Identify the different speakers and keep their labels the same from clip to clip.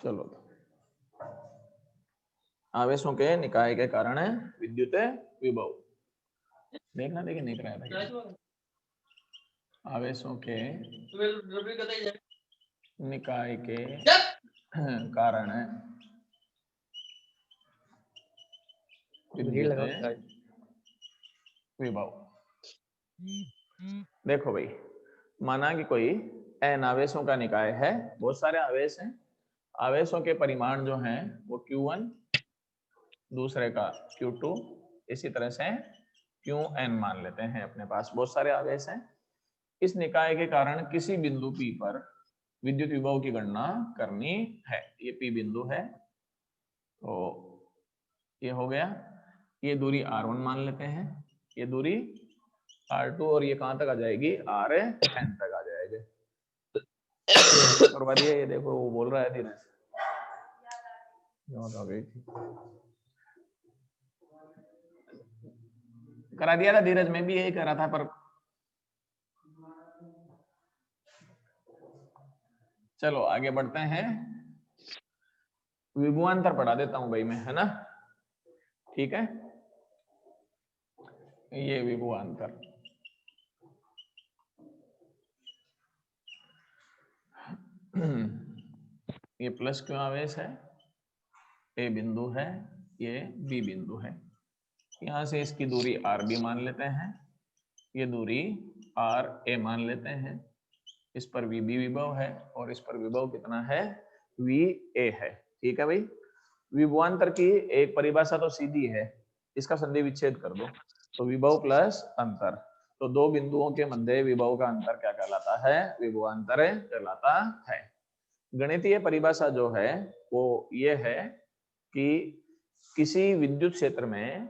Speaker 1: चलो, आवेशों के निकाय के कारण विद्युत विभव देखना, लेकिन नहीं कराया। आवेशों के निकाय के कारण विद्युत विभव। देखो भाई, माना कि कोई n आवेशों का निकाय है, बहुत सारे आवेश हैं, आवेशों के परिमाण जो हैं वो Q1, दूसरे का Q2, इसी तरह से Qn मान लेते हैं अपने पास, बहुत सारे आवेश हैं। इस निकाय के कारण किसी बिंदु P पर विद्युत विभव की गणना करनी है। ये P बिंदु है, तो ये हो गया। ये दूरी R1 मान लेते हैं, ये दूरी R2, और ये कहां तक आ जाएगी, Rn तक आ जाएगी। और बढ़िया, ये देखो वो बोल रहा है धीरे से, हो गई थी, करा दिया था धीरज, मैं भी यही करा था, पर चलो आगे बढ़ते हैं। विभवांतर पढ़ा देता हूं भाई मैं, है ना, ठीक है। ये विभवांतर, ये प्लस क्यों आवेश है, ए बिंदु है, ये बी बिंदु है। यहां से इसकी दूरी आर बी मान लेते हैं, ये दूरी आर ए मान लेते हैं। इस पर वी बी विभव है और इस पर विभव कितना है, वी ए है। ठीक है भाई, विभवांतर की एक परिभाषा तो सीधी है, इसका संधि विच्छेद कर दो, तो विभव प्लस अंतर, तो दो बिंदुओं के मध्य विभव का अंतर क्या कहलाता है, विभवांतर कहलाता है। गणितीय परिभाषा जो है वो ये है कि किसी विद्युत क्षेत्र में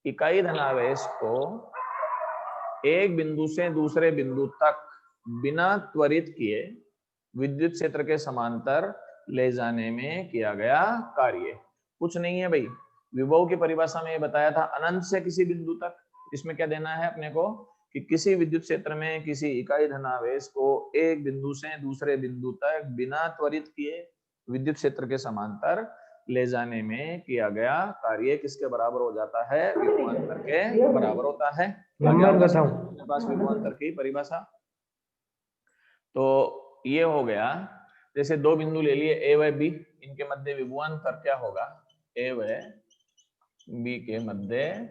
Speaker 1: इकाई धनावेश को एक बिंदु से दूसरे बिंदु तक बिना त्वरित किए विद्युत क्षेत्र के समांतर ले जाने में किया गया कार्य। कुछ नहीं है भाई, विभव की परिभाषा में ये बताया था अनंत से किसी बिंदु तक। इसमें क्या देना है अपने को कि किसी विद्युत क्षेत्र में किसी इकाई धनावेश को एक बिंदु से दूसरे बिंदु तक बिना त्वरित किए विद्युत क्षेत्र के समांतर ले जाने में किया गया कार्य किसके बराबर हो जाता है, विभवांतर के बराबर होता है। पास विभवांतर की परिभाषा, तो ये हो गया। जैसे दो बिंदु ले लिए ए व बी, इनके मध्य विभवांतर क्या होगा, ए व बी के मध्य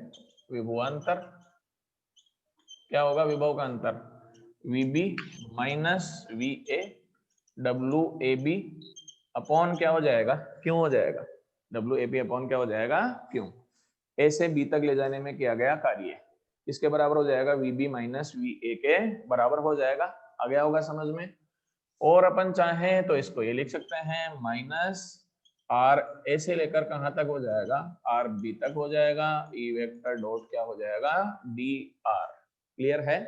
Speaker 1: विभवांतर क्या होगा, विभव का अंतर VB minus VA WAB upon क्या हो जाएगा, क्यों हो जाएगा, WAB अपॉन क्या हो जाएगा, क्यों। A से B तक ले जाने में किया गया कार्य इसके बराबर हो जाएगा, VB माइनस VA के बराबर हो जाएगा। आ गया होगा समझ में। और अपन चाहें तो इसको ये लिख सकते हैं, माइनस आर ए से लेकर कहां तक हो जाएगा, आर बी तक हो जाएगा, ई वेक्टर डॉट क्या हो जाएगा, डी आर। क्लियर है।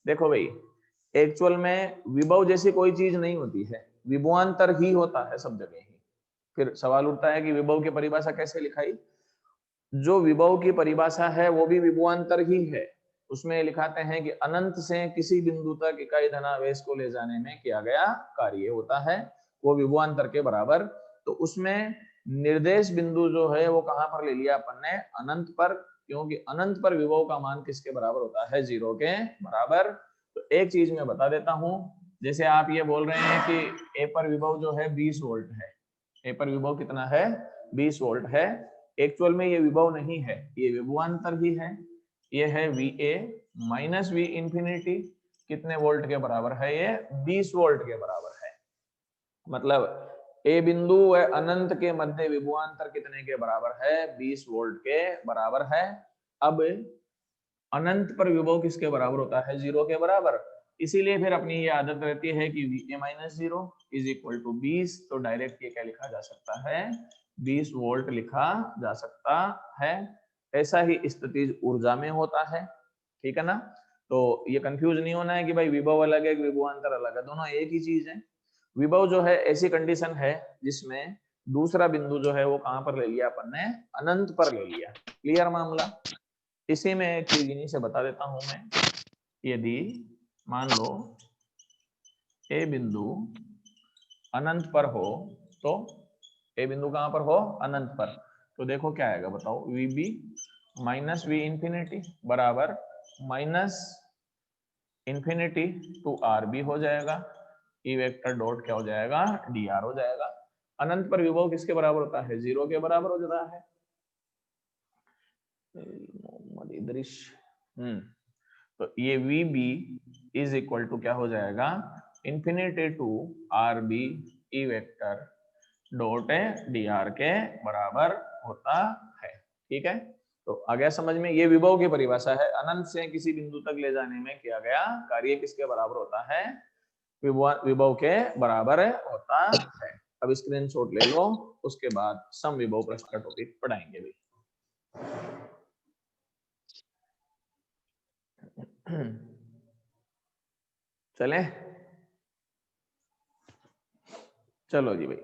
Speaker 1: देखो भाई, एक्चुअल में विभव जैसी कोई चीज नहीं होती है, विभवांतर ही होता है सब जगह ही। फिर सवाल उठता है कि विभव की परिभाषा कैसे लिखाई। जो विभव की परिभाषा है वो भी विभवांतर ही है। उसमें लिखाते हैं कि अनंत से किसी बिंदु तक इकाई धनावेश को ले जाने में किया गया कार्य होता है वो विभवांतर के बराबर। तो उसमें निर्देश बिंदु जो है वो कहां पर ले लिया अपन ने, अनंत पर, क्योंकि अनंत पर विभव का मान किसके बराबर होता है, 0 के बराबर। तो एक चीज मैं बता देता हूं, जैसे आप ये बोल रहे हैं कि ए पर विभव जो है 20 वोल्ट है, ए पर विभव कितना है, 20 वोल्ट है। एक्चुअल में ये विभव नहीं है, ये विभवांतर ही है। ये है VA माइनस V इंफिनिटी, कितने वोल्ट के बराबर है, ये 20 वोल्ट के बराबर है। मतलब ए बिंदु व अनंत के मध्य विभवांतर कितने के बराबर है, 20 वोल्ट के बराबर है। अब अनंत पर विभव किसके बराबर होता है, 0 के बराबर। इसीलिए फिर अपनी ये आदत रहती है कि VA minus 0 is equal to 20, तो डायरेक्ट ये क्या लिखा जा सकता है, 20 वोल्ट लिखा जा सकता है। ऐसा ही स्थितिज ऊर्जा में होता है, ठीक है ना। तो ये कंफ्यूज नहीं होना है कि भाई विभव अलग है विभवांतर अलग है, दोनों एक ही चीज है। विभव जो है ऐसी कंडीशन है जिसमें दूसरा बिंदु जो है वो कहां पर ले लिया अपन ने, अनंत पर ले लिया। क्लियर मामला। इसी में एक चीज इन्हीं से बता देता हूं मैं, यदि मान लो ए बिंदु अनंत पर हो तो ए बिंदु कहां पर हो, अनंत पर, तो देखो क्या आएगा बताओ, V B minus V infinity बराबर minus infinity to R B हो जाएगा, ई वेक्टर डॉट क्या हो जाएगा, डी आर हो जाएगा। अनंत पर विभव किसके बराबर होता है, 0 के बराबर हो जाता है। मोहम्मद इदरीश, तो ये V B is equal to क्या हो जाएगा, infinity to R B E vector dot D R के बराबर होता है। ठीक है, तो आ गया समझ में, ये विभव की परिभाषा है, अनंत से किसी बिंदु तक ले जाने में किया गया कार्य किसके बराबर होता है, विभव के बराबर होता है। अब स्क्रीनशॉट ले लो, उसके बाद सम विभव प्रश्न का टॉपिक पढ़ाएंगे भी। चले, चलो जी भाई।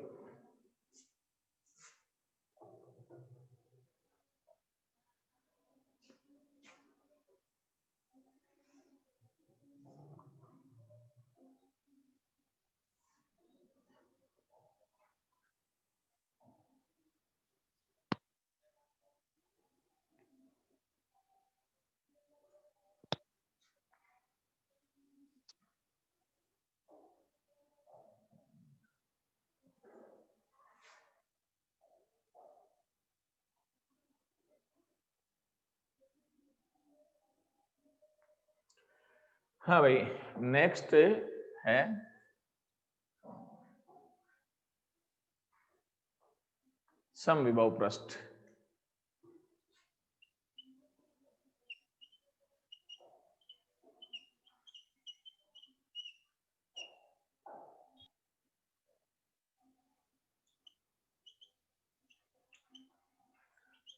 Speaker 1: हाँ भाई, नेक्स्ट है समविभव पृष्ठ।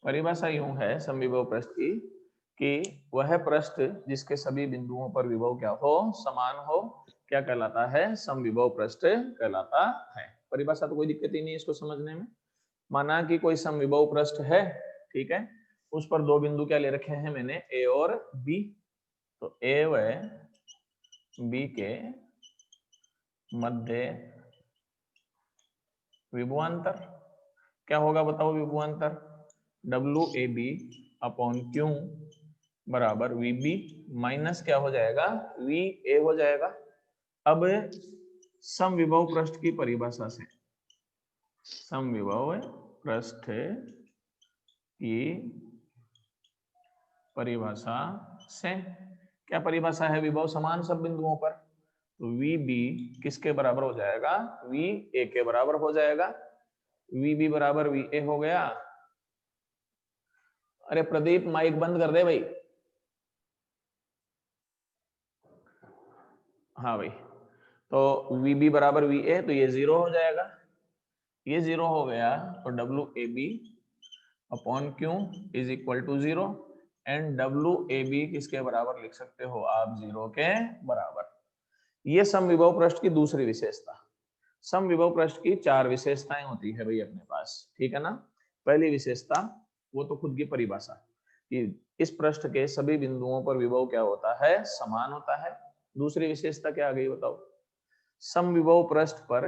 Speaker 1: परिभाषा यूं है समविभव पृष्ठ की कि वह पृष्ठ जिसके सभी बिंदुओं पर विभव क्या हो, समान हो, क्या कहलाता है, समविभव पृष्ठ कहलाता है। परिभाषा तो कोई दिक्कत ही नहीं है इसको समझने में। माना कि कोई समविभव पृष्ठ है, ठीक है, उस पर दो बिंदु क्या ले रखे हैं मैंने, ए और बी, तो ए व बी के मध्य विभवांतर क्या होगा बताओ, विभवांतर W A B upon Q बराबर वी बी माइनस क्या हो जाएगा, वी ए हो जाएगा। अब समविभव पृष्ठ की परिभाषा से, समविभव पृष्ठ की परिभाषा से, क्या परिभाषा है, विभव समान सब बिंदुओं पर, तो वी बी किसके बराबर हो जाएगा, वी ए के बराबर हो जाएगा। वी बी बराबर वी ए हो गया। अरे प्रदीप माइक बंद कर दे भाई। हाँ भाई, तो वी बी बराबर वी ए, तो ये 0 हो जाएगा, ये 0 हो गया, तो W A B upon Q is equal to 0 and W A B किसके बराबर लिख सकते हो आप, 0 के बराबर। ये समविभव पृष्ठ की दूसरी विशेषता। समविभव पृष्ठ की 4 विशेषताएं होती है भाई अपने पास, ठीक है ना। पहली विशेषता वो तो खुद की परिभाषा कि इस पृष्ठ के सभी बिंदुओं पर विभव क्या होता है, समान होता है। दूसरी विशेषता क्या आ गई बताओ, समविभव पृष्ठ पर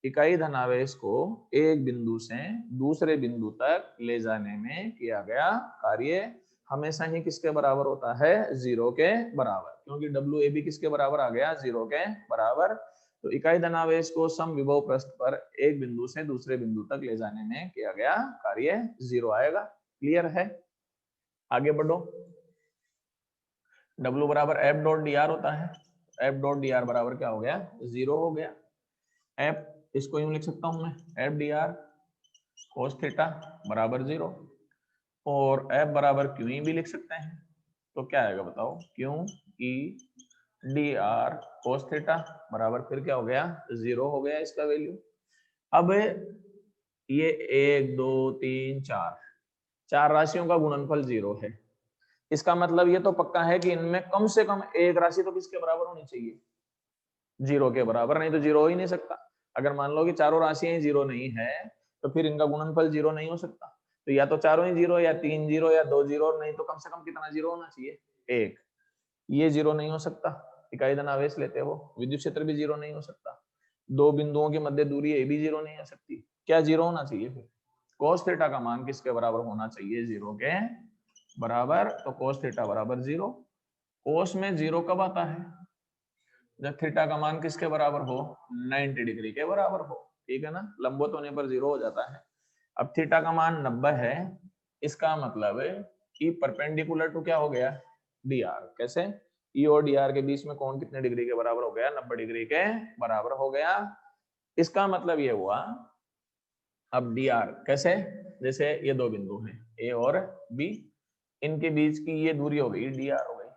Speaker 1: इकाई धनावेश को एक बिंदु से दूसरे बिंदु तक ले जाने में किया गया कार्य हमेशा ही किसके बराबर होता है, 0 के बराबर, क्योंकि डब्ल्यू ए बी किसके बराबर आ गया, 0 के बराबर। तो इकाई धनावेश को समविभव पृष्ठ पर एक बिंदु से दूसरे बिंदु तक ले जाने में किया गया कार्य 0 आएगा। क्लियर है, आगे बढ़ो। W बराबर एफ डॉट डी आर होता है, एफ डॉट डी आर बराबर क्या हो गया, 0 हो गया। एफ, इसको यूं लिख सकता हूं मैं, F D R cos theta बराबर 0, और एफ बराबर क्यू ई भी लिख सकते हैं, तो क्या आएगा बताओ, Q E D R cos theta बराबर फिर क्या हो गया, 0 हो गया इसका वैल्यू। अब ये 1 2 3 4 चार राशियों का गुणनफल 0 है, इसका मतलब ये तो पक्का है कि इनमें कम से कम एक राशि तो किसके बराबर होनी चाहिए, 0 के बराबर, नहीं तो 0 हो ही नहीं सकता। अगर मान लो कि चारों राशियां 0 नहीं है, तो फिर इनका गुणनफल 0 नहीं हो सकता। तो या तो चारों ही 0, या 3 0, या 2 0, नहीं तो कम से कम कितना 0 होना चाहिए, 1। ये 0 नहीं हो सकता, इकाई धन आवेश लेते हो, विद्युत क्षेत्र भी 0 नहीं हो सकता, दो बिंदुओं के मध्य दूरी ए भी 0 नहीं हो सकती, क्या जीरो होना चाहिए फिर? cos थीटा का मान किसके बराबर होना चाहिए? जीरो के बराबर। तो cos थीटा बराबर जीरो। cos में जीरो कब आता है? जब थीटा का मान किसके बराबर हो? 90 डिग्री के बराबर हो। ठीक है ना, लंबवत होने पर जीरो हो जाता है। अब थीटा का मान 90 है, इसका मतलब कि परपेंडिकुलर टू क्या हो गया? dr। कैसे? ई और dr के बीच में कोण कितने डिग्री के बराबर हो गया? 90 डिग्री के बराबर हो गया। इसका मतलब ये हुआ, अब dr कैसे? जैसे ये दो बिंदु हैं a और b, इनके बीच की ये दूरी हो गई dr हो गई।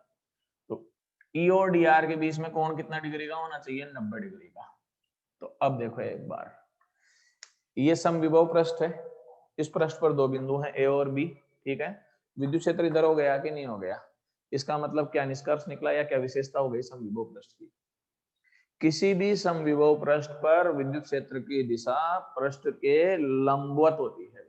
Speaker 1: तो e और dr के बीच में कोण कितना डिग्री का होना चाहिए? 90 डिग्री का। तो अब देखो एक बार, ये समविभव पृष्ठ है, इस पृष्ठ पर दो बिंदु हैं a और b। ठीक है, विद्युत क्षेत्र इधर हो गया कि नहीं हो गया? इसका मतलब क्या निष्कर्ष निकला या क्या विशेषता हो गई समविभव पृष्ठ की? किसी भी समविभव पृष्ठ पर विद्युत क्षेत्र की दिशा पृष्ठ के लंबवत होती है।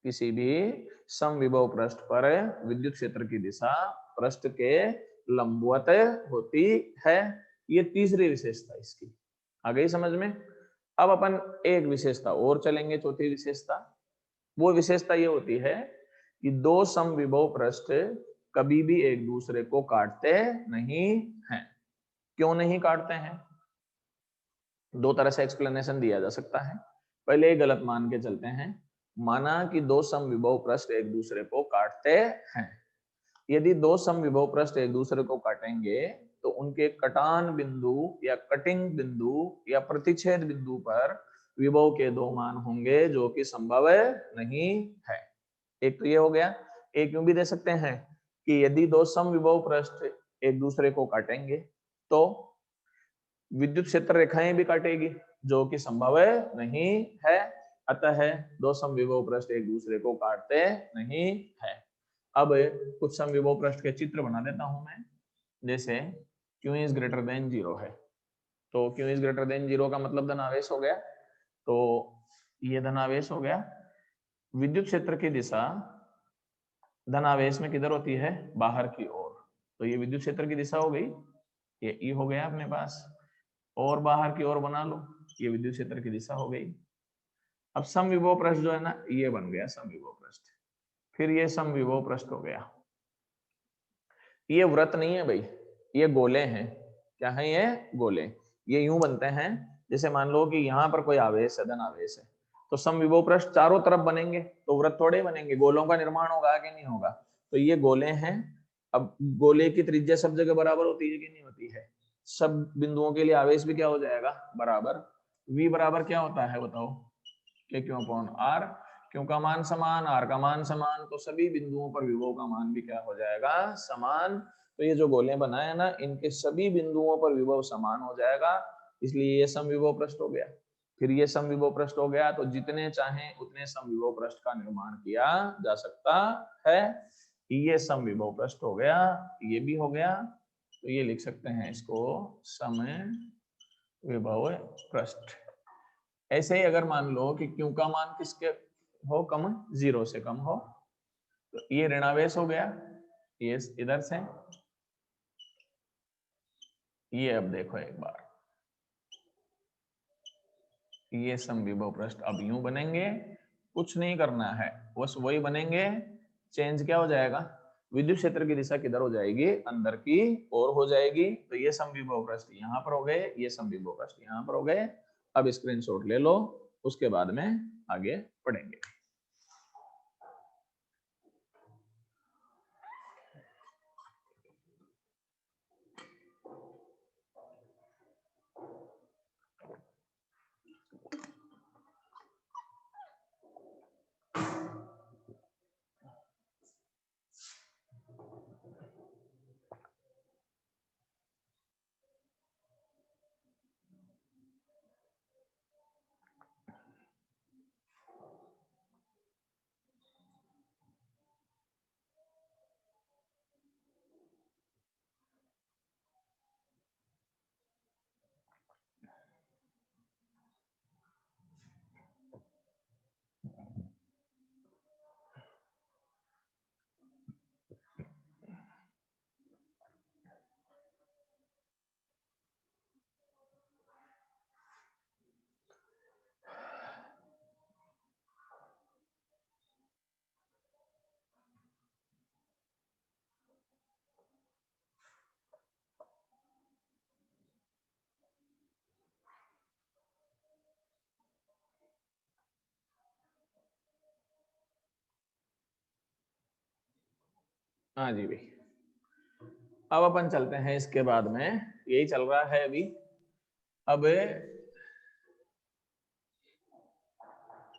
Speaker 1: किसी भी समविभव पृष्ठ पर विद्युत क्षेत्र की दिशा पृष्ठ के लंबवत होती है। ये तीसरी विशेषता इसकी आ गई समझ में। अब अपन एक विशेषता और चलेंगे, चौथी विशेषता। वो विशेषता ये होती है कि दो समविभव पृष्ठ कभी भी एक दूसरे को काटते नहीं हैं। क्यों नहीं काटते हैं? दो तरह से एक्सप्लेनेशन दिया जा सकता है। पहले गलत मान के चलते हैं, माना कि दो समविभव पृष्ठ एक दूसरे को काटते हैं। यदि दो समविभव पृष्ठ एक दूसरे को काटेंगे तो उनके कटान बिंदु या कटिंग बिंदु या प्रतिच्छेद बिंदु पर विभव के दो मान होंगे जो कि संभव नहीं है। एक तो ये हो गया। एक यूं भी दे सकते हैं कि यदि दो समविभव पृष्ठ एक दूसरे को काटेंगे तो विद्युत क्षेत्र रेखाएं भी काटेगी जो कि संभव नहीं है। अतः दो समविभव पृष्ठ एक दूसरे को काटते नहीं है। अब कुछ समविभव पृष्ठ के चित्र बना देता हूं मैं। जैसे Q is greater than zero है, तो Q is greater than zero का मतलब धनावेश हो गया। तो ये धनावेश हो गया। विद्युत क्षेत्र की दिशा धनावेश में किधर होती है? बाहर की ओर। तो ये विद्युत क्षेत्र की दिशा हो गई, ये E हो गया अपने पास, और बाहर की ओर बना लो, ये विद्युत क्षेत्र की दिशा हो गई। अब समविभव पृष्ठ जो है ना, ये बन गया समविभव पृष्ठ। फिर ये समविभव पृष्ठ हो गया। ये वृत्त नहीं है भाई, ये गोले हैं। क्या है ये? गोले। ये यूं बनते हैं, जैसे मान लो कि यहाँ पर कोई आवेश है, धन आवेश है, तो समविभव पृष्ठ चारों तरफ बनेंगे तो वृत्त थोड़े बनेंगे, गोलों का निर्माण होगा कि नहीं होगा? तो ये गोले हैं। अब गोले की त्रिज्या सब जगह बराबर होती है कि नहीं होती है? सब बिंदुओं के लिए आवेश भी क्या हो जाएगा? बराबर। v बराबर क्या होता है बताओ? के क्यू अपॉन आर। क्यू का मान समान, आर का मान समान, तो सभी बिंदुओं पर विभव का मान भी क्या हो जाएगा? समान। तो ये जो गोले बनाए ना, इनके सभी बिंदुओं पर विभव समान हो जाएगा, इसलिए ये समविभव पृष्ठ हो गया। फिर ये समविभव पृष्ठ हो गया, तो जितने चाहें उतने समविभव पृष्ठ का निर्माण किया जा सकता है। ये समविभव पृष्ठ हो गया, ये भी हो गया। तो ये लिख सकते हैं इसको समविभव पृष्ठ। ऐसे ही अगर मान लो कि क्यू का मान किसके हो? कम, जीरो से कम हो, तो ये ऋणावेश हो गया, ये इधर से। ये अब देखो एक बार, ये समविभव पृष्ठ अब यूं बनेंगे, कुछ नहीं करना है, बस वही बनेंगे। चेंज क्या हो जाएगा? विद्युत क्षेत्र की दिशा किधर हो जाएगी? अंदर की ओर हो जाएगी। तो ये समविभव पृष्ठ यहाँ पर हो गए, ये समविभव पृष्ठ यहाँ पर हो गए। अब स्क्रीनशॉट ले लो, उसके बाद में आगे पढ़ेंगे। हाँ जी भाई, अब अपन चलते हैं इसके बाद में, यही चल रहा है अभी। अब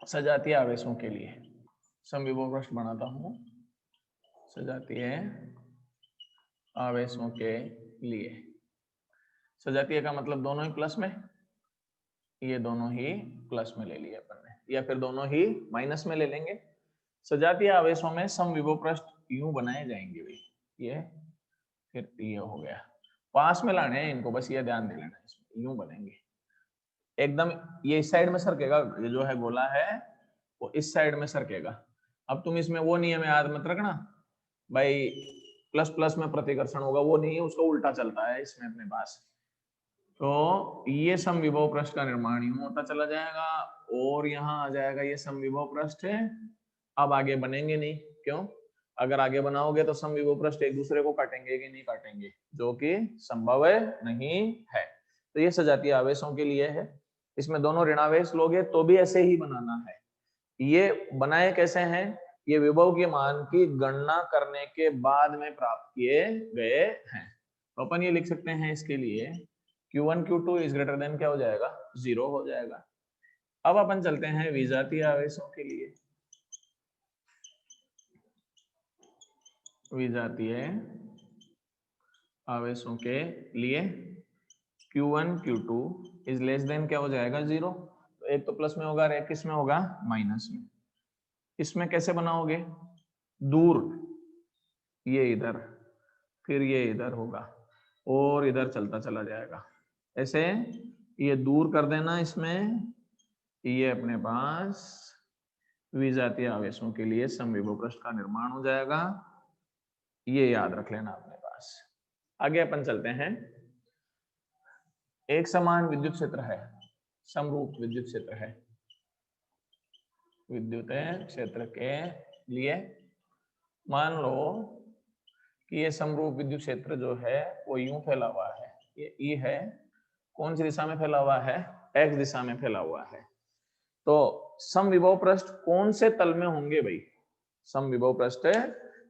Speaker 1: सजातीय आवेशों के लिए समविभव पृष्ठ बनाता हूं। सजातीय आवेशों के लिए, सजातीय का मतलब दोनों ही प्लस में, ये दोनों ही प्लस में ले लिए अपन ने, या फिर दोनों ही माइनस में ले लेंगे। सजातीय आवेशों में समविभव पृष्ठ यूं बनाए जाएंगे भाई, ये फिर ये हो गया, पास में लाने हैं इनको, बस ये ध्यान दे लेना, इसमें यूं बनेंगे एकदम, ये इस साइड में सरकेगा, ये जो है गोला है वो इस साइड में सरकेगा। अब तुम इसमें वो नियम याद मत रखना भाई, प्लस प्लस में प्रतिकर्षण होगा, वो नहीं है, उसका उल्टा चलता है इसमें अपने पास। तो ये समविभव पृष्ठ का निर्माण यूं होता चला जाएगा, और यहाँ आ जाएगा ये समविभव पृष्ठ है। अब आगे बनेंगे नहीं, क्यों? अगर आगे बनाओगे तो समविभव पृष्ठ एक दूसरे को काटेंगे कि नहीं काटेंगे, जो कि संभव नहीं है। तो ये सजातीय आवेशों के लिए है, इसमें दोनों ऋणावेश लोगे तो भी ऐसे ही बनाना है। ये बनाए कैसे हैं? ये विभव के मान की गणना करने के बाद में प्राप्त किए गए हैं। तो अपन ये लिख सकते हैं इसके लिए Q1 Q2 is greater than क्या हो जाएगा, 0 हो जाएगा। अब अपन चलते हैं विजातीय आवेशों के लिए। विजातीय आवेशों के लिए Q1 Q2 is less than क्या हो जाएगा, 0। तो एक तो प्लस में होगा, एक किस में होगा, माइनस में। इसमें कैसे बनाओगे, दूर, ये इधर, फिर ये इधर होगा, और इधर चलता चला जाएगा ऐसे, ये दूर कर देना इसमें। ये अपने पास विजातीय आवेशों के लिए समविभव पृष्ठ का निर्माण हो जाएगा, ये याद रख लेना अपने पास। आगे अपन चलते हैं, एक समान विद्युत क्षेत्र है, समरूप विद्युत क्षेत्र है, विद्युत क्षेत्र के लिए मान लो कि ये समरूप विद्युत क्षेत्र जो है वो यूं फैला हुआ है, ये ई है, कौन सी दिशा में फैला हुआ है, एक्स दिशा में फैला हुआ है। तो समविभव पृष्ठ कौन से तल में होंगे भाई, समविभव पृष्ठ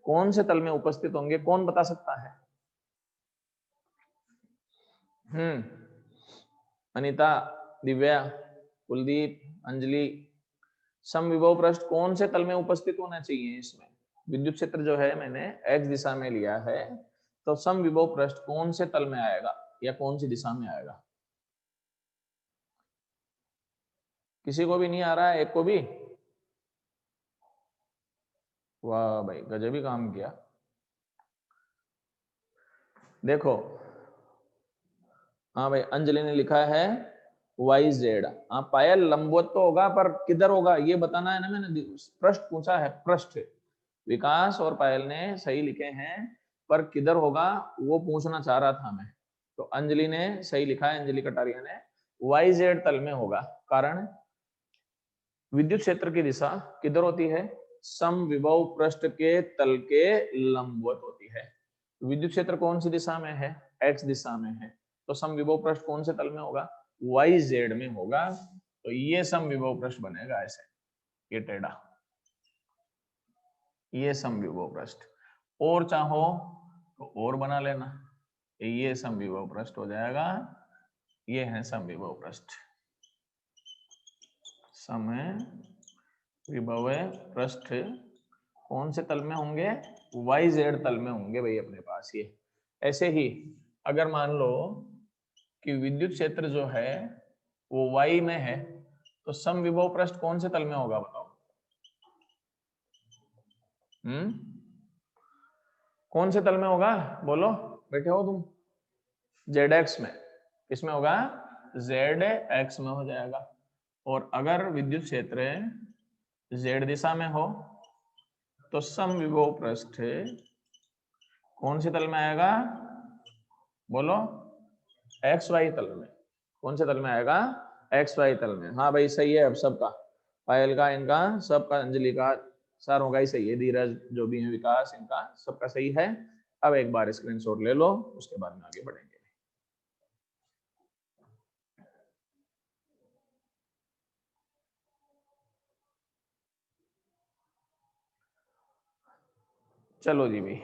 Speaker 1: कौन से तल में उपस्थित होंगे, कौन बता सकता है? अनीता, दिव्या, कुलदीप, अंजलि, समविभव पृष्ठ कौन से तल में उपस्थित होना चाहिए? इसमें विद्युत क्षेत्र जो है मैंने एक्स दिशा में लिया है, तो समविभव पृष्ठ कौन से तल में आएगा या कौन सी दिशा में आएगा? किसी को भी नहीं आ रहा है, एक को भी? वाह भाई, गजब ही काम किया। देखो, हाँ भाई, अंजलि ने लिखा है वाई जेड। हाँ पायल, लंबवत तो होगा पर किधर होगा ये बताना है ना, मैंने पृष्ठ पूछा है, पृष्ठ। विकास और पायल ने सही लिखे हैं, पर किधर होगा वो पूछना चाह रहा था मैं। तो अंजलि ने सही लिखा है, अंजलि कटारिया ने, वाई जेड तल में होगा। कारण विद्युत क्षेत्र की दिशा किधर होती है, समविभव पृष्ठ के तल के लंबवत होती है। विद्युत क्षेत्र कौन सी दिशा में है, एक्स दिशा में है, तो समविभव पृष्ठ कौन से तल में होगा, वाई जेड में होगा। तो ये समविभव पृष्ठ बनेगा ऐसे, ये टेढ़ा, ये समविभव पृष्ठ। और चाहो तो और बना लेना, ये समविभव पृष्ठ हो जाएगा, ये है समविभव पृष्ठ। समविभव पृष्ठ कौन से तल में होंगे, वाई जेड तल में होंगे भाई अपने पास ये। ऐसे ही अगर मान लो कि विद्युत क्षेत्र जो है वो वाई में है, तो समविभव पृष्ठ कौन से तल में होगा बताओ? कौन से तल में होगा, बोलो, बैठे हो तुम? जेड एक्स में, किसमें होगा, जेड एक्स में हो जाएगा। और अगर विद्युत क्षेत्र जेड दिशा में हो तो समविभव पृष्ठ कौन से तल में आएगा, बोलो, एक्स वाई तल में। कौन से तल में आएगा, एक्स वाई तल में। हाँ भाई सही है, अब सबका, पायल का, इनका सबका, अंजलि का, सारों का ही सही है, धीरज जो भी है, विकास, इनका सबका सही है। अब एक बार स्क्रीनशॉट ले लो, उसके बाद में आगे बढ़ेंगे। चलो जी भाई,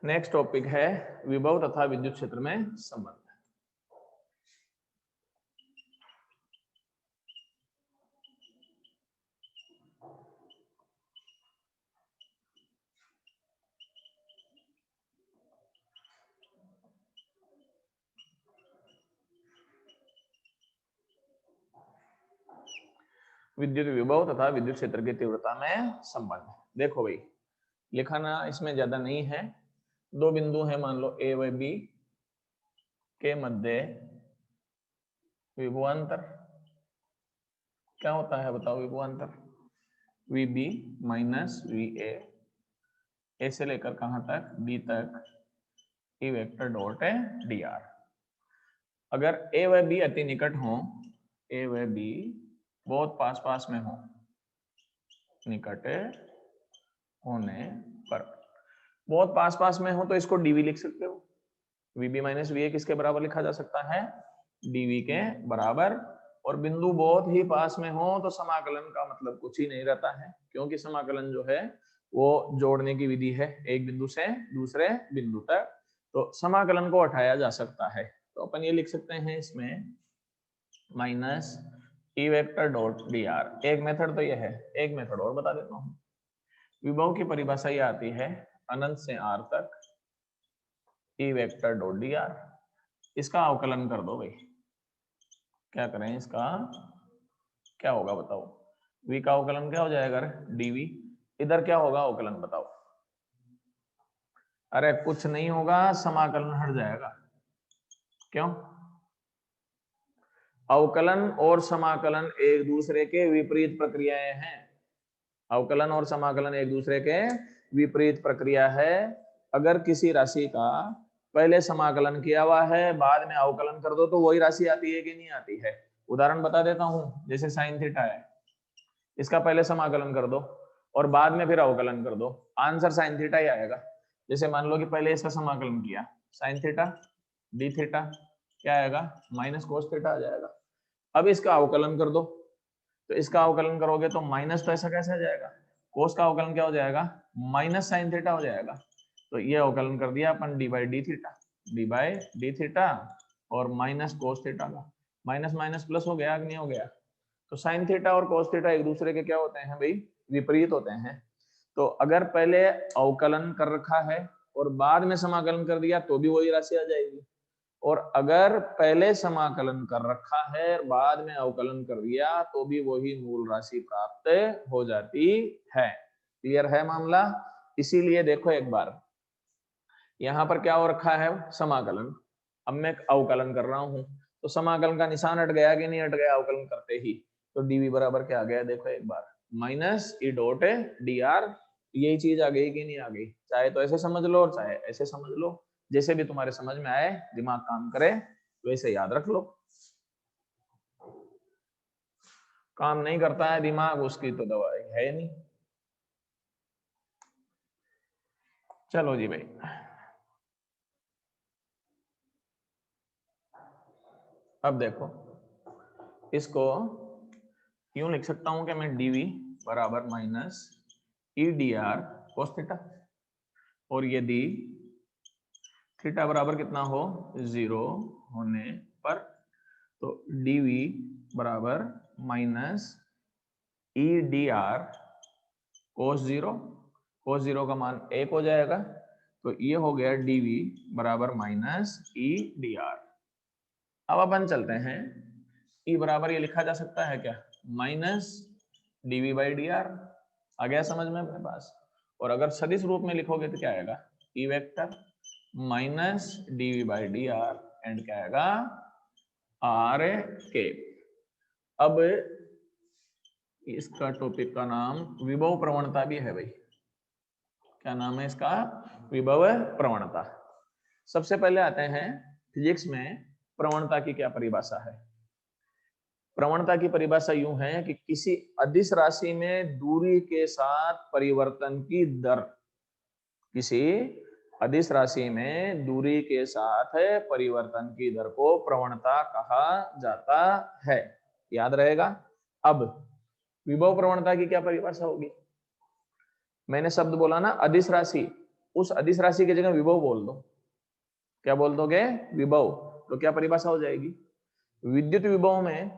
Speaker 1: नेक्स्ट टॉपिक है विभव तथा विद्युत क्षेत्र में संबंध। विद्युत विभव तथा विद्युत क्षेत्र की तीव्रता में संबंध। देखो भाई, लिखाना इसमें ज्यादा नहीं है। दो बिंदु है, मान लो ए व बी के मध्य विभवांतर क्या होता है बताओ? विभवांतर VB माइनस VA, ए से लेकर कहां तक? B तक, E वेक्टर डॉट है dr। अगर A व B अति निकट हो, A व B बहुत पास पास में हो, निकट होने पर, बहुत पास पास में हो तो इसको dV लिख सकते हो। VB माइनस VA किसके बराबर लिखा जा सकता है? dV के बराबर। और बिंदु बहुत ही पास में हो तो समाकलन का मतलब कुछ ही नहीं रहता है, क्योंकि समाकलन जो है वो जोड़ने की विधि है एक बिंदु से दूसरे बिंदु तक, तो समाकलन को हटाया जा सकता है। तो अपन ये लिख सकते हैं इसमें minus E vector dot dr। एक मेथड तो ये है, एक मेथड और बता देता हूँ। विभव की परिभाषा ये आती है अनंत से r तक E वेक्टर डॉट dr। इसका अवकलन कर दो भाई। क्या करें इसका? क्या होगा बताओ? v का अवकलन क्या हो जाएगा? dv। इधर क्या होगा अवकलन बताओ? अरे कुछ नहीं होगा, समाकलन हट जाएगा। क्यों? अवकलन और समाकलन एक दूसरे के विपरीत प्रक्रियाएं हैं। अवकलन और समाकलन एक दूसरे के विपरीत प्रक्रिया है। अगर किसी राशि का पहले समाकलन किया हुआ है, बाद में अवकलन कर दो तो वही राशि आती है कि नहीं आती है? उदाहरण बता देता हूं, जैसे साइन थीटा है, इसका पहले समाकलन कर दो और बाद में फिर अवकलन कर दो, आंसर साइन थीटा ही आएगा। जैसे मान लो कि पहले इसका समाकलन किया, साइन थीटा डी थीटा, क्या आएगा? माइनस कोस थीटा आ जाएगा। अब इसका अवकलन कर दो, तो इसका अवकलन करोगे तो माइनस, तो ऐसा कैसे आ जाएगा? कोस का अवकलन क्या हो जाएगा? माइनस साइन थीटा हो जाएगा। तो ये अवकलन कर दिया अपन d by d theta, d by d theta और माइनस कोस थीटा का, माइनस माइनस प्लस हो गया कि नहीं हो गया? तो साइन थीटा और कोस थीटा एक दूसरे के क्या होते हैं भाई? विपरीत होते हैं। तो अगर पहले अवकलन कर रखा है और बाद में समाकलन कर दिया तो भी वही राशि आ जाएगी, और अगर पहले समाकलन कर रखा है बाद में अवकलन कर दिया तो भी वही मूल राशि प्राप्त हो जाती है। क्लियर है मामला? इसीलिए देखो एक बार, यहां पर क्या हो रखा है? समाकलन। अब मैं अवकलन कर रहा हूं तो समाकलन का निशान हट गया कि नहीं हट गया अवकलन करते ही? तो dv बराबर क्या आ गया? देखो एक बार, माइनस ई डॉट dr। यही चीज आ गई कि नहीं आ गई? चाहे तो ऐसे समझ लो और चाहे ऐसे समझ लो, जैसे भी तुम्हारे समझ में आए, दिमाग काम करे वैसे याद रख लो। काम नहीं करता है दिमाग, उसकी तो दवाई है नहीं। चलो जी भाई, अब देखो इसको यूं लिख सकता हूं कि मैं dv बराबर minus E D R cos theta, और यदि थीटा बराबर कितना हो? 0 होने पर, तो dv बराबर माइनस ई डी आर कोस 0, कोस 0 का मान 1 हो जाएगा। तो ये हो गया dv बराबर माइनस ई डी आर। अब अपन चलते हैं, ई बराबर ये लिखा जा सकता है क्या? Minus dv by D R. आ गया समझ में अपने पास? और अगर सदिश रूप में लिखोगे तो क्या आएगा? E vector minus dv by D R and क्या आएगा? आर के। अब इसका टॉपिक का नाम विभव प्रवणता भी है भाई। क्या नाम है इसका? विभव प्रवणता। सबसे पहले आते हैं फिजिक्स में प्रवणता की क्या परिभाषा है। प्रवणता की परिभाषा यूं है कि किसी अदिश राशि में दूरी के साथ परिवर्तन की दर, किसी अदिश राशि में दूरी के साथ परिवर्तन की दर को प्रवणता कहा जाता है। याद रहेगा? अब विभव प्रवणता की क्या परिभाषा होगी? मैंने शब्द बोला ना अदिश राशि, उस अदिश राशि की जगह विभव बोल दो। क्या बोल दोगे? विभव। तो क्या परिभाषा हो जाएगी? विद्युत विभव में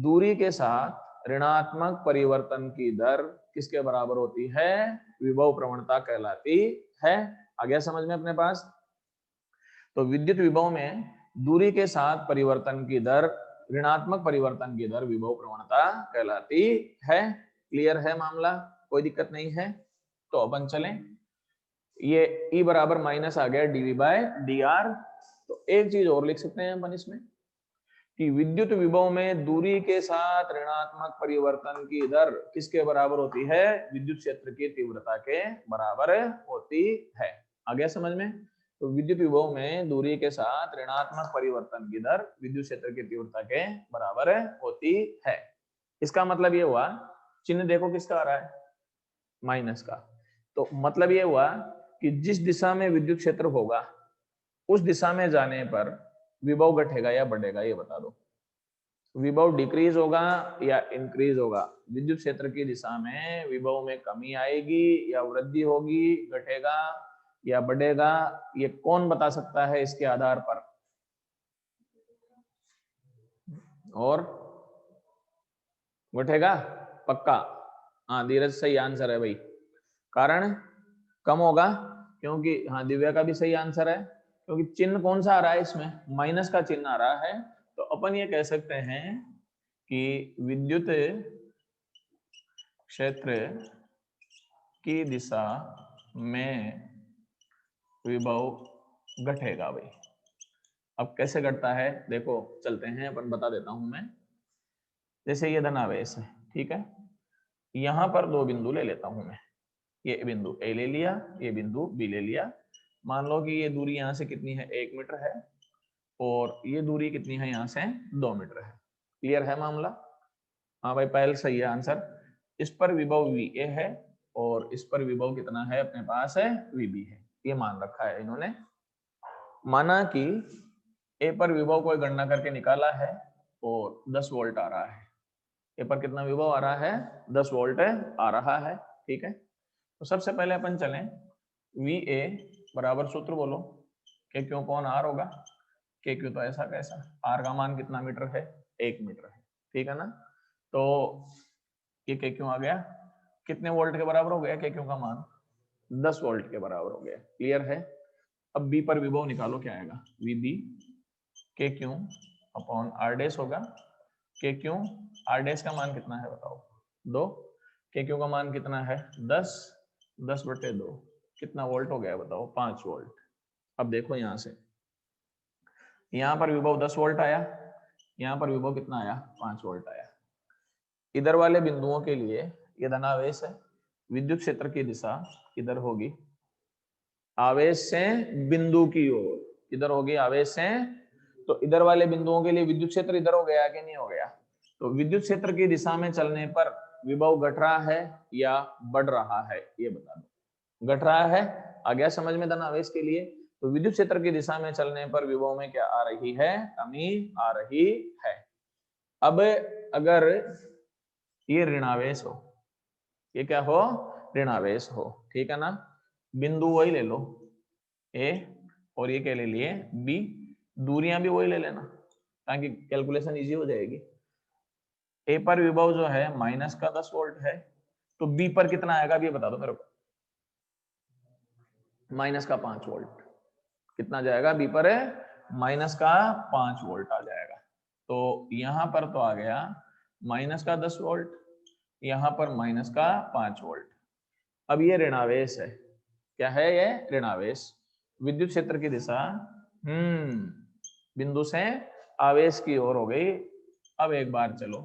Speaker 1: दूरी के साथ ऋणात्मक परिवर्तन की दर किसके बराबर होती है? विभव प्रवणता कहलाती है। आ गया समझ में अपने पास? तो विद्युत विभव में दूरी के साथ परिवर्तन की दर, ऋणात्मक परिवर्तन की दर विभव प्रवणता कहलाती है। क्लियर है मामला? कोई दिक्कत नहीं है? तो अपन चलें, ये E बराबर माइनस आ गया dV बाय dr। तो एक चीज और लिख सकते हैं अपन इसमें कि विद्युत विभव में दूरी के साथ ऋणात्मक परिवर्तन की दर किसके बराबर होती है? विद्युत क्षेत्र की तीव्रता के बराबर होती है। आ गया समझ में? तो विद्युत विभव में दूरी के साथ ऋणात्मक परिवर्तन की दर विद्युत क्षेत्र की तीव्रता के बराबर होती है। इसका मतलब ये हुआ, चिन्ह देखो किसका आ रहा है? माइनस का। तो मतलब ये हुआ कि जिस दिशा में विद्युत क्षेत्र होगा उस दिशा में जाने पर विभव घटेगा या बढ़ेगा, ये बता दो। विभव डिक्रीज होगा या इंक्रीज होगा? विद्युत क्षेत्र की दिशा में विभव में कमी आएगी या वृद्धि होगी, घटेगा या बढ़ेगा? ये कौन बता सकता है इसके आधार पर? और घटेगा पक्का? हाँ धीरज, सही आंसर है भाई। कारण कम होगा, क्योंकि हाँ दिव्या का भी सही आंसर है, क्योंकि चिन्ह कौन सा आ रहा है इसमें? माइनस का चिन्ह आ रहा है। तो अपन ये कह सकते हैं कि विद्युत क्षेत्र की दिशा में विभव घटेगा भाई। अब कैसे घटता है देखो, चलते हैं अपन, बता देता हूं मैं। जैसे ये धनावेश है, ठीक है, यहां पर दो बिंदु ले लेता हूं मैं। ये बिंदु ए ले लिया, ये बिंदु बी ले लिया। मान लो कि ये दूरी यहाँ से कितनी है? 1 मीटर है, और ये दूरी कितनी है यहाँ से? 2 मीटर है। क्लियर है मामला? हाँ भाई पहले सही है आंसर। इस पर विभव VA है और इस पर विभव कितना है अपने पास? है VB है। ये मान रखा है इन्होंने। माना कि ए पर विभव को गणना करके निकाला है और 10 वोल्ट आ रहा है। ए पर कितना विभव आ रहा है? 10 वोल्ट आ रहा है, ठीक है। तो सबसे पहले अपन चलें, VA बराबर सूत्र बोलो, के क्यू कौन आर होगा? के क्यू तो ऐसा कैसा, आर का मान कितना मीटर है? 1 मीटर है, ठीक है ना। तो ये के क्यू आ गया, कितने वोल्ट के बराबर हो गया? के क्यू का मान 10 वोल्ट के बराबर हो गया। क्लियर है? अब बी पर विभव निकालो, क्या आएगा? VB के क्यू अपॉन आर डैश होगा। के क्यू आर डैश का मान कितना है बताओ? 2। के क्यू का मान कितना है? 10। 10/2 कितना वोल्ट हो गया बताओ? 5 वोल्ट। अब देखो यहां से, यहां पर विभव 10 वोल्ट आया, यहां पर विभव कितना आया? 5 वोल्ट आया। इधर वाले बिंदुओं के लिए ये धनावेश है, विद्युत क्षेत्र की दिशा इधर होगी, आवेश से बिंदु की ओर। इधर होगी आवेश से, तो इधर वाले बिंदुओं के लिए विद्युत क्षेत्र इधर हो गया कि नहीं हो गया? तो विद्युत क्षेत्र की दिशा में चलने पर विभव घट रहा है या बढ़ रहा है, ये बता दो। घट रहा है। आ गया समझ में धनावेश के लिए? तो विद्युत क्षेत्र की दिशा में चलने पर विभव में क्या आ रही है? कमी आ रही है। अब अगर ये ऋणावेश हो, ये क्या हो? ऋणावेश हो, ठीक है ना। बिंदु वही ले लो ए, और ये क्या ले लिए? बी। दूरियां भी वही ले लेना ताकि कैलकुलेशन इजी हो जाएगी। ए पर विभव जो है माइनस का 10 वोल्ट है, तो बी पर कितना आएगा अभी बता दो मेरे को? माइनस का 5 वोल्ट। कितना जाएगा बी पर? माइनस का 5 वोल्ट आ जाएगा। तो यहां पर तो आ गया माइनस का 10 वोल्ट, यहां पर माइनस का 5 वोल्ट। अब ये ऋणावेश है। क्या है ये? ऋणावेश। विद्युत क्षेत्र की दिशा बिंदु से आवेश की ओर हो गई। अब एक बार चलो,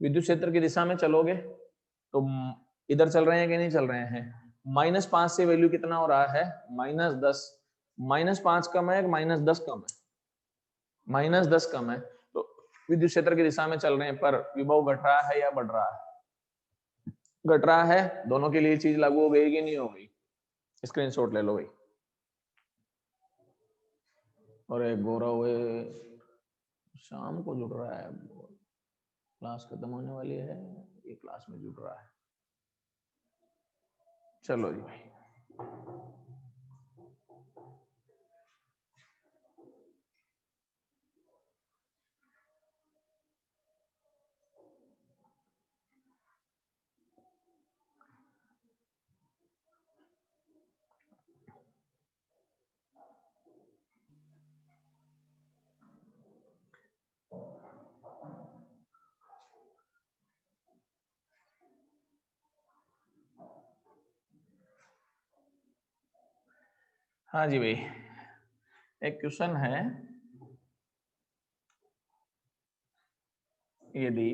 Speaker 1: विद्युत क्षेत्र की दिशा में चलोगे तो इधर चल रहे हैं कि नहीं चल रहे हैं? -5 से वैल्यू कितना हो रहा है? -10। -5 कम है, -10 कम है? -10 कम है। तो विद्युत क्षेत्र की दिशा में चल रहे हैं पर विभव घट रहा है या बढ़ रहा है? घट रहा है। दोनों के लिए चीज लागू हो गई कि नहीं हो गई? स्क्रीनशॉट ले लो भाई। और एक गौरव शाम को जुड़ रहा है, क्लास खत्म होने वाली है, ये क्लास में जुड़ रहा है। चलो जी भाई। हाँ जी भाई, एक क्वेश्चन है, यदि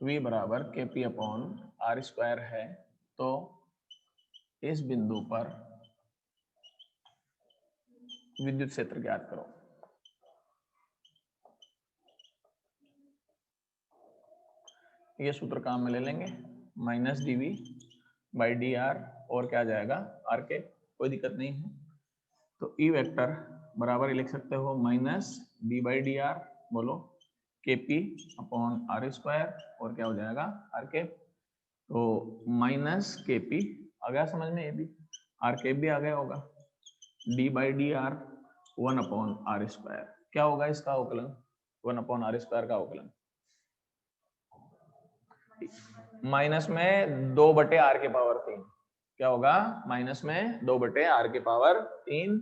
Speaker 1: v बराबर के पी अपॉन आर स्क्वायर है तो इस बिंदु पर विद्युत क्षेत्र ज्ञात करो। ये सूत्र काम में ले लेंगे, minus dv by D R, और क्या जाएगा आर के, कोई दिक्कत नहीं है। तो ई वेक्टर बराबर लिख सकते हो minus D by D R, बोलो के पी अपॉन आर स्क्वायर, और क्या हो जाएगा आर के। तो माइनस के पी आ गया समझ में, ये भी आर के भी आ गया होगा, D by D R 1 upon R square, क्या होगा इसका अवकलन, 1 अपॉन आर स्क्वायर का अवकलन, माइनस में 2 बटे आर के पावर 3, क्या होगा माइनस में 2 बटे आर के पावर 3,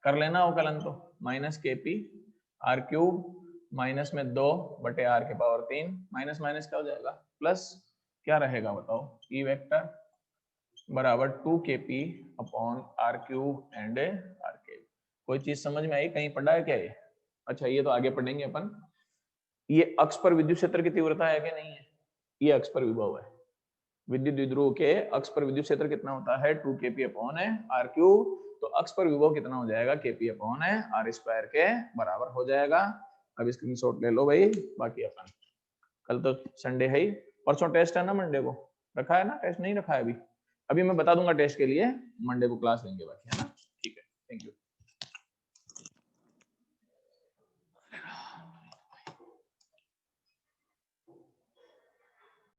Speaker 1: कर लेना अवकलन। तो माइनस के पी आर क्यूब माइनस में 2 बटे आर के पावर 3, माइनस माइनस क्या हो जाएगा प्लस, क्या रहेगा बताओ, ई वेक्टर बराबर 2 K P upon R cube and R के। कोई चीज समझ में आई, कहीं पढ़ा है क्या ये? अच्छा, ये तो आगे पढ़ेंगे अपन। ये अक्ष पर विद्युत क्षेत्र की तीव्रता है कि नहीं है? ये अक्ष पर विभव है, विद्युत द्विध्रुव के अक्ष पर विद्युत क्षेत्र कितना होता है 2 K P upon R cube, तो अक्ष पर विभव कितना हो जाएगा के पी अपॉन आर स्क्वायर के बराबर हो जाएगा। अब स्क्रीनशॉट ले लो भाई, बाकी अपन कल तो संडे है ही, परसों टेस्ट है ना, मंडे को रखा है ना टेस्ट, नहीं रखा है अभी? अभी मैं बता दूंगा टेस्ट के लिए, मंडे को क्लास लेंगे बाकी, है ना? ठीक है, थैंक यू।